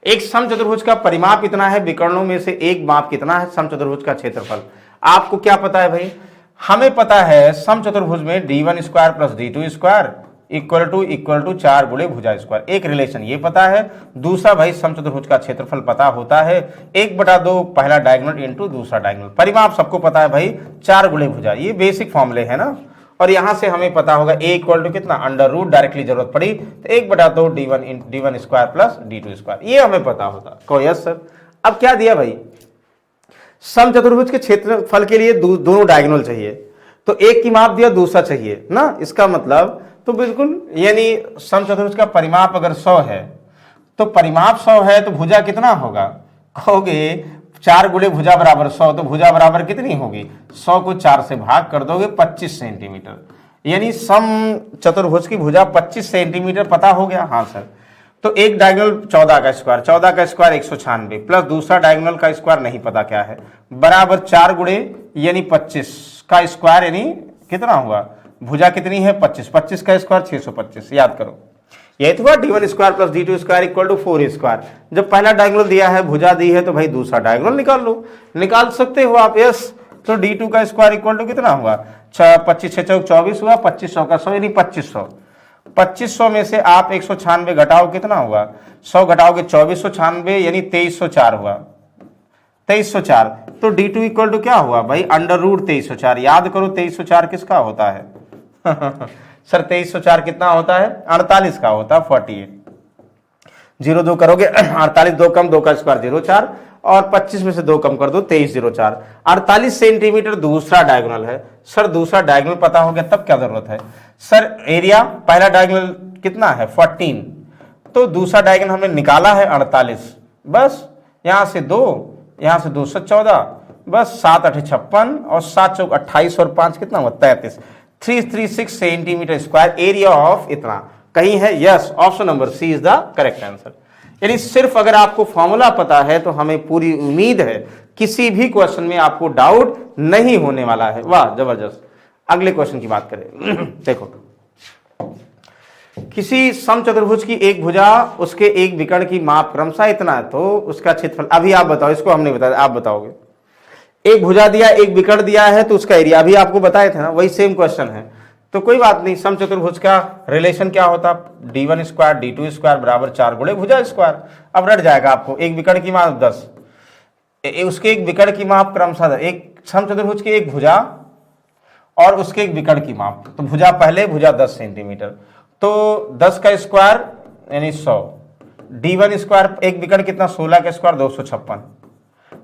एक समचतुर्भुज का परिमाप इतना है, विकर्णों में से एक माप कितना है, समचतुर्भुज का क्षेत्रफल। आपको क्या पता है भाई, हमें पता है समचतुर्भुज में d1 square plus d2 square equal to 4 गुणे भुजा स्क्वायर, एक रिलेशन ये पता है। दूसरा भाई समचतुर्भुज का क्षेत्रफल पता होता है 1/2 पहला डायगोनल इंटू दूसरा डायगोनल, परिमाप सबको पता है भाई 4 गुणे भुजा, ये बेसिक फॉर्मूले है ना। और यहां से हमें पता होगा a इक्वल टू कितना, अंडर रूट, डायरेक्टली जरूरत पड़ी तो 1/2 d1 square plus d2 square, ये हमें पता होता। कहो यस सर। अब क्या दिया भाई, समचतुर्भुज के क्षेत्रफल के लिए दोनों डायगोनल चाहिए, तो एक की माप दिया दूसरा चाहिए ना, इसका मतलब तो बिल्कुल, यानी समचतुर्भुज का परिमाप अगर 100 है तो परिमाप 100 है तो भुजा कितना होगा, कहोगे 4 गुणे भुजा बराबर 100, तो भुजा बराबर कितनी होगी, 100 को 4 से भाग कर दोगे 25 सेंटीमीटर, यानी समचतुर्भुज की भुजा 25 सेंटीमीटर पता हो गया। हाँ सर, तो एक डायगोनल 14 का स्क्वायर, 14 का स्क्वायर 196 प्लस दूसरा डायगोनल का स्क्वायर नहीं पता क्या है, बराबर 4 गुणे यानी 25 का स्क्वायर, यानी कितना हुआ, भुजा कितनी है 25, 25 का स्क्वायर 625, याद करो यही तो हुआ d1 square plus d2 square equal to 4 square. जब पहला डायगोनल दिया है, भुजा दी है, तो भाई दूसरा डायगोनल निकाल लो, निकाल सकते हो आप, यस। तो d2 का स्क्वायर इक्वल टू कितना हुआ, 25 6 चौक 24 हुआ, 2500 का 100 यानी 2500, 2500 में से आप 196 घटाओ, कितना हुआ 100 घटाओगे 2496 यानी 2304 हुआ, 2304। तो d2 इक्वल टू क्या हुआ भाई, अंडर रूट 2304। याद करो 2304 किसका होता है सर 2304 कितना होता है, 48 का होता है, 48। 0 2 करोगे 48, 2 कम 2 का स्क्वायर 04, और 25 में से 2 कम कर दो 2304। 48 सेंटीमीटर दूसरा डायगोनल है। सर दूसरा डायगोनल पता हो गया तब क्या जरूरत है सर, एरिया पहला डायगोनल कितना है 14, तो दूसरा डायगोनल हमने निकाला है 48, बस यहां से 2, यहां से 214, बस 7 8 56 और 7 चौक 28 और 5 कितना हुआ 33, 336 सेंटीमीटर स्क्वायर एरिया ऑफ इतना कहीं है। Yes, option number C is the correct answer. यानी सिर्फ अगर आपको फॉर्मूला पता है तो हमें पूरी उम्मीद है किसी भी क्वेश्चन में आपको डाउट नहीं होने वाला है। वाह जबरदस्त। अगले क्वेश्चन की बात करें देखो, किसी समचतुर्भुज की एक भुजा उसके एक विकर्ण की माप क्रमशः इतना है, तो उसका क्षेत्रफल, अभी आप बताओ, इसको हमने बताया, आप बताओगे। एक भुजा दिया, एक विकर्ण दिया है, तो उसका एरिया भी आपको बताए थे ना, वही सेम क्वेश्चन है, तो कोई बात नहीं। समचतुर्भुज का रिलेशन क्या होता, d1 स्क्वायर d2 स्क्वायर बराबर 4 गुणे भुजा स्क्वायर। अब रट जाएगा आपको, एक विकर्ण की माप 10, उसके एक विकर्ण की माप क्रमशः, एक समचतुर्भुज की एक भुजा और उसके एक विकर्ण की माप, तो भुजा पहले, भुजा 10 सेंटीमीटर, तो 10 का स्क्वायर यानी 100, d1 स्क्वायर एक विकर्ण कितना 16 का स्क्वायर 256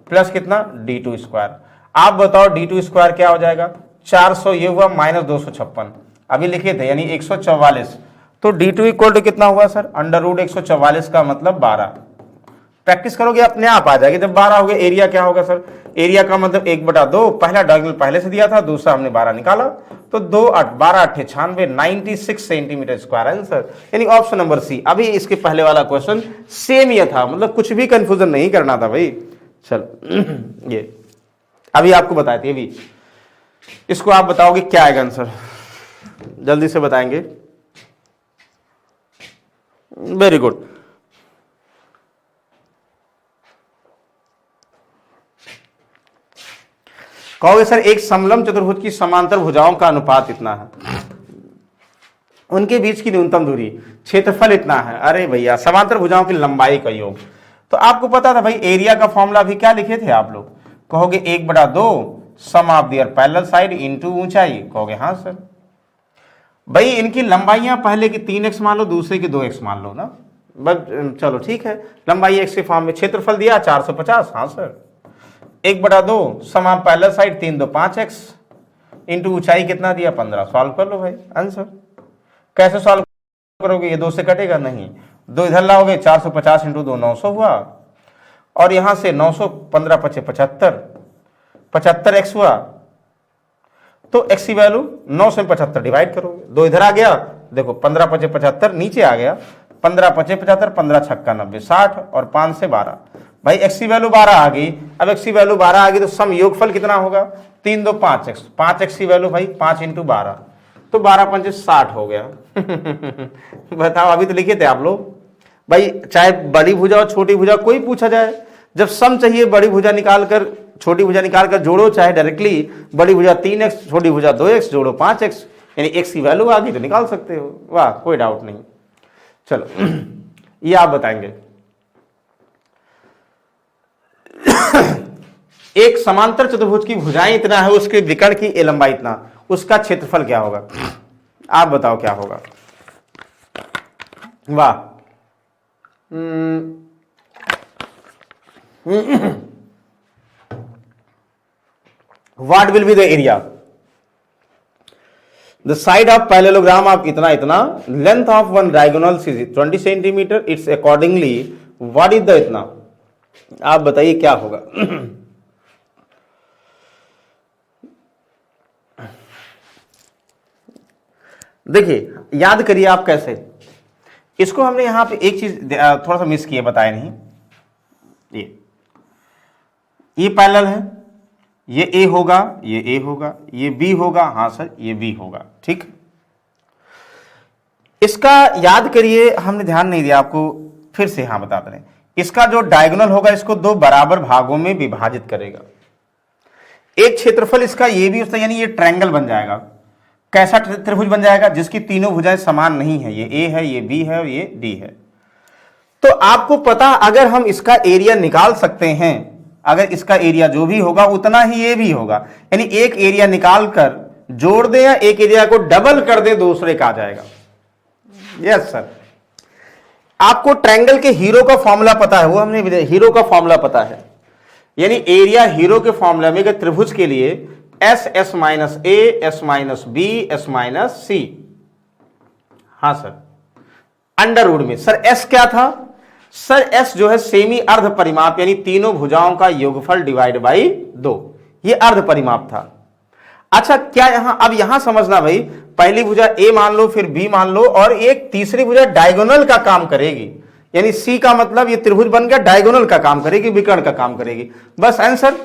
प्लस कितना d2 स्क्वायर। आप बताओ d2 स्क्वायर क्या हो जाएगा, 400 ये हुआ माइनस 256, अभी लिखे थे यानी 144, तो d2 इक्वल टू कितना हुआ सर, अंडर रूट 144 का मतलब 12। प्रैक्टिस करोगे अपने आप आ जाएगी, जब 12 हो गया एरिया क्या होगा सर, एरिया का मतलब 1/2, पहला डायगोनल पहले से दिया था, दूसरा हमने 12 निकाला, तो 2 8 12 8 96 96 सेंटीमीटर स्क्वायर आंसर, यानी ऑप्शन नंबर सी। अभी इसके पहले वाला क्वेश्चन सेम ये था, मतलब कुछ भी कंफ्यूजन नहीं करना था भाई। चल ये अभी आपको बताए थे, भी इसको आप बताओगे क्या आएगा आंसर, जल्दी से बताएंगे। Very good. कहोगे सर एक समलंब चतुर्भुज की समांतर भुजाओं का अनुपात इतना है, उनके बीच की न्यूनतम दूरी, क्षेत्रफल इतना है। अरे भैया समांतर भुजाओं की लंबाई का योग, तो आपको पता था भाई एरिया का फॉर्मूला भी क्या लिखे थे आप लोग, कहोगे 1/2 sum of their parallel side into ऊंचाई, कहोगे हाँ सर। भाई इनकी लंबाइयां पहले की 3x मान लो, दूसरे की 2x मान लो ना, बस चलो ठीक है, लंबाई x के फॉर्म में, क्षेत्रफल दिया 450, हाँ sir. 1/2 sum of parallel side 3 2 5x into ऊंचाई कितना दिया 15, सॉल्व कर लो भाई आंसर। कैसे सॉल्व करोगे, ये 2 से कटेगा नहीं, 2 इधर लाओगे, 450 इंटू 2 900 हुआ, और यहां से 900 15 5 75 75x हुआ, तो x की वैल्यू 9 से 75 डिवाइड करोगे, 2 इधर आ गया, देखो 15 5 75 नीचे आ गया, 15 5 75 15 छक्का 90 60 और 5 से 12, भाई x की वैल्यू 12 आ गई। अब x की वैल्यू 12 आ गई तो सम योगफल कितना होगा, 3 2 5x, 5x की वैल्यू भाई 5 इंटू 12, तो 12 5 60 हो गया बताओ, अभी तो लिखे थे आप लोग भाई, चाहे बड़ी भुजा और छोटी भुजा कोई पूछा जाए, जब सम चाहिए बड़ी भुजा निकालकर छोटी भुजा निकालकर जोड़ो, चाहे डायरेक्टली बड़ी भुजा 3x छोटी भुजा 2x जोड़ो 5x, यानी x की वैल्यू आ गई तो निकाल सकते हो। वाह कोई डाउट नहीं। चलो ये आप बताएंगे एक समांतर चतुर्भुज की भुजाएं इतना है, उसके विकर्ण की लंबाई इतना, उसका क्षेत्रफल क्या होगा, आप बताओ क्या होगा। वाह what will be the area, the side of parallelogram of इतना इतना, length of one diagonal is 20 centimeter, it's accordingly what is the इतना, आप बताइए क्या होगा देखिए याद करिए आप कैसे, इसको हमने यहां पे एक चीज थोड़ा सा मिस किया, बताया नहीं, ये पैरेलल है, ये ए होगा, ये ए होगा, ये बी होगा, हाँ सर ये बी होगा, ठीक। इसका याद करिए, हमने ध्यान नहीं दिया आपको, फिर से हाँ बता दें, इसका जो डायगोनल होगा इसको 2 बराबर भागों में विभाजित करेगा, एक क्षेत्रफल इसका ये भी उसका, यानी ये ट्रायंगल बन जाएगा। कैसा त्रिभुज बन जाएगा, जिसकी तीनों भुजाएं समान नहीं है, ये ए है, ये बी है और ये डी है। तो आपको पता, अगर हम इसका एरिया निकाल सकते हैं, अगर इसका एरिया जो भी होगा उतना ही ये भी होगा, यानी एक एरिया निकाल कर जोड़ दे या एक एरिया को डबल कर दे दूसरे का आ जाएगा। Yes sir. आपको ट्रायंगल के हीरो का फॉर्मूला पता है, वो हमने हीरो का फॉर्मूला पता है, यानी एरिया हीरो के फॉर्मूला में त्रिभुज के लिए S S minus A S minus B S minus C. हाँ सर, अंडर रूट में। सर एस क्या था? सर एस जो है सेमी अर्ध परिमाप, यानी तीनों भुजाओं का योगफल डिवाइड बाई 2, ये अर्ध परिमाप था। अच्छा, क्या अब यहां समझना भाई, पहली भुजा ए मान लो, फिर बी मान लो, और एक तीसरी भुजा डायगोनल का काम करेगी, यानी सी का मतलब ये त्रिभुज बन गया, डायगोनल का काम करेगी, विकर्ण का काम करेगी। बस आंसर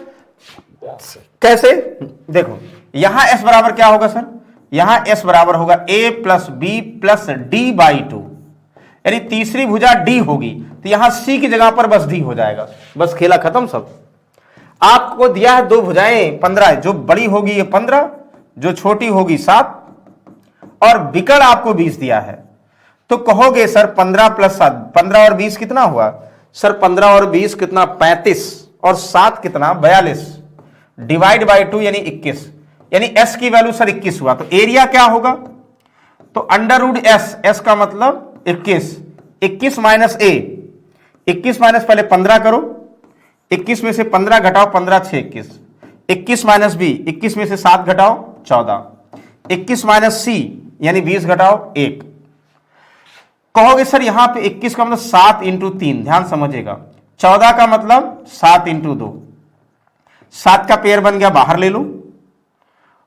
कैसे? देखो यहां एस बराबर क्या होगा सर? यहां एस बराबर होगा A plus B plus D by 2, यानी तीसरी भुजा डी होगी, तो यहां सी की जगह पर बस डी हो जाएगा। बस खेला खत्म सब। आपको दिया है दो भुजाएं 15, जो बड़ी होगी ये 15, जो छोटी होगी 7, और विकर्ण आपको 20 दिया है। तो कहोगे सर 15 प्लस 7, 15 और 20 कितना हुआ? सर 15 और 20 कितना? 35, और 7 कितना? 42, डिवाइड बाई 2 यानी 21, यानी एस की वैल्यू सर 21 हुआ। तो एरिया क्या होगा? तो अंडर रूट एस, एस का मतलब 21, 21 माइनस ए, 21 माइनस पहले 15 करो, 21 में से 15 घटाओ, 15 6 21, 21 माइनस बी, 21 में से 7 घटाओ 14, 21 माइनस सी यानी 20 घटाओ 1। कहोगे सर यहां पे 21 का मतलब 7 इंटू 3, ध्यान समझिएगा, 14 का मतलब 7 इंटू 2, 7 का पेयर बन गया, बाहर ले लो,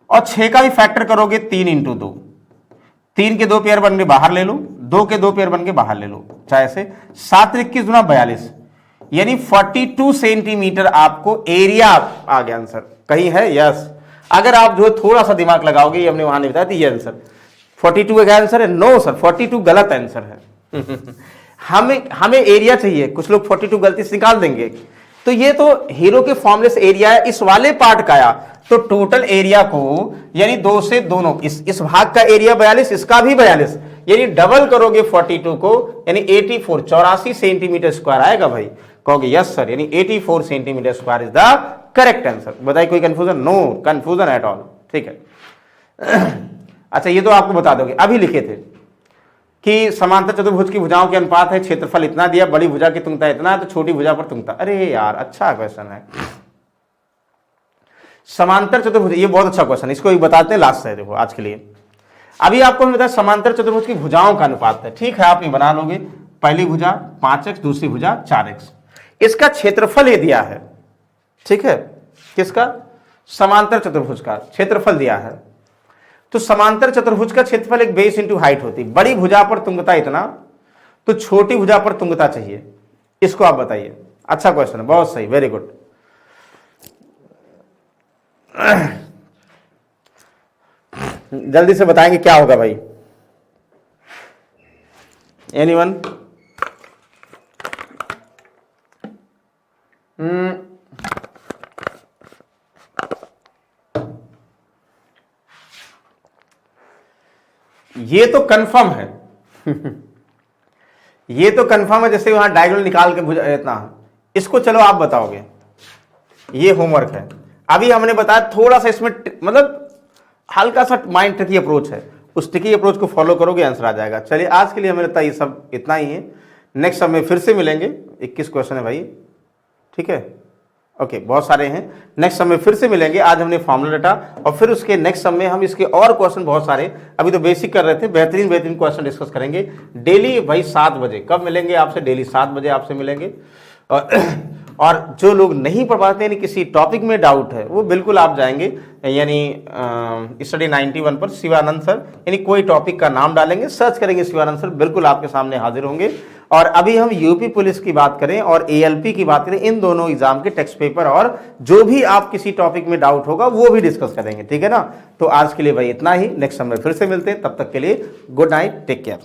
और 6 का भी फैक्टर करोगे 3 इंटू 2, 3 के 2 पेयर बन गए, बाहर ले लो, 2 के 2 पेयर बन के बाहर ले लो, चाहे से 7 21 गुना 42, यानी 42 सेंटीमीटर आपको एरिया आ गया आंसर। कहीं है? यस। अगर आप जो थोड़ा सा दिमाग लगाओगे, ये हमने वहां नहीं बताया, ये आंसर 42 का आंसर है? नो सर, 42 गलत आंसर है। हमें एरिया चाहिए, कुछ लोग 42 गलती से निकाल देंगे। तो ये तो हीरो के फॉर्मूले से एरिया है, इस वाले पार्ट का आया, तो टोटल एरिया को यानी 2 से दोनों, इस भाग का एरिया 42, इसका भी 42, यानी डबल करोगे 42 को, यानी 84, 84 सेंटीमीटर स्क्वायर आएगा भाई। कहोगे यस सर, यानी 84 centimetre square is the correct answer. बताइए कोई confusion? No confusion at all. ठीक है। अच्छा, ये तो आपको बता दोगे, अभी लिखे थे कि समांतर चतुर्भुज की भुजाओं के अनुपात है, क्षेत्रफल इतना दिया, बड़ी भुजा की तुंगता इतना है, तो छोटी भुजा पर तुंगता। अरे यार, अच्छा क्वेश्चन है समांतर चतुर्भुज, ये बहुत अच्छा क्वेश्चन है, इसको भी बताते हैं लास्ट से। देखो आज के लिए अभी आपको बताया समांतर चतुर्भुज की भुजाओं का अनुपात है, ठीक है, आप ये बना लोगे, पहली भुजा 5x, दूसरी भुजा 4x, इसका क्षेत्रफल ये दिया है, ठीक है, किसका? समांतर चतुर्भुज का क्षेत्रफल दिया है। तो समांतर चतुर्भुज का क्षेत्रफल एक बेस इंटू हाइट होती, बड़ी भुजा पर तुंगता इतना, तो छोटी भुजा पर तुंगता चाहिए, इसको आप बताइए। अच्छा क्वेश्चन है, बहुत सही, वेरी गुड। जल्दी से बताएंगे क्या होगा भाई? एनीवन? ये तो कंफर्म है। ये तो कंफर्म है, जैसे वहां डायगोनल निकाल के भुजा इतना, इसको चलो आप बताओगे, ये होमवर्क है। अभी हमने बताया थोड़ा सा इसमें मतलब हल्का सा माइंड ट्रिकी अप्रोच है, उस ट्रिकी अप्रोच को फॉलो करोगे आंसर आ जाएगा। चलिए आज के लिए हमें लगता है ये सब इतना ही है, नेक्स्ट समय फिर से मिलेंगे। 21 क्वेश्चन है भाई, ठीक है, ओके, बहुत सारे हैं, नेक्स्ट समय फिर से मिलेंगे। आज हमने फॉर्मूला डाटा, और फिर उसके नेक्स्ट समय हम इसके और क्वेश्चन बहुत सारे, अभी तो बेसिक कर रहे थे, बेहतरीन क्वेश्चन डिस्कस करेंगे डेली भाई 7 बजे। कब मिलेंगे आपसे? डेली 7 बजे आपसे मिलेंगे। और जो लोग नहीं पढ़ पाते, यानी किसी टॉपिक में डाउट है, वो बिल्कुल आप जाएंगे यानी स्टडी 91 पर शिवानंद सर, यानी कोई टॉपिक का नाम डालेंगे, सर्च करेंगे शिवानंद सर, बिल्कुल आपके सामने हाजिर होंगे। और अभी हम यूपी पुलिस की बात करें और एएलपी की बात करें, इन दोनों एग्जाम के टेक्स्ट पेपर और जो भी आप किसी टॉपिक में डाउट होगा वो भी डिस्कस करेंगे, ठीक है ना। तो आज के लिए भाई इतना ही, नेक्स्ट समय फिर से मिलते हैं, तब तक के लिए गुड नाइट, टेक केयर।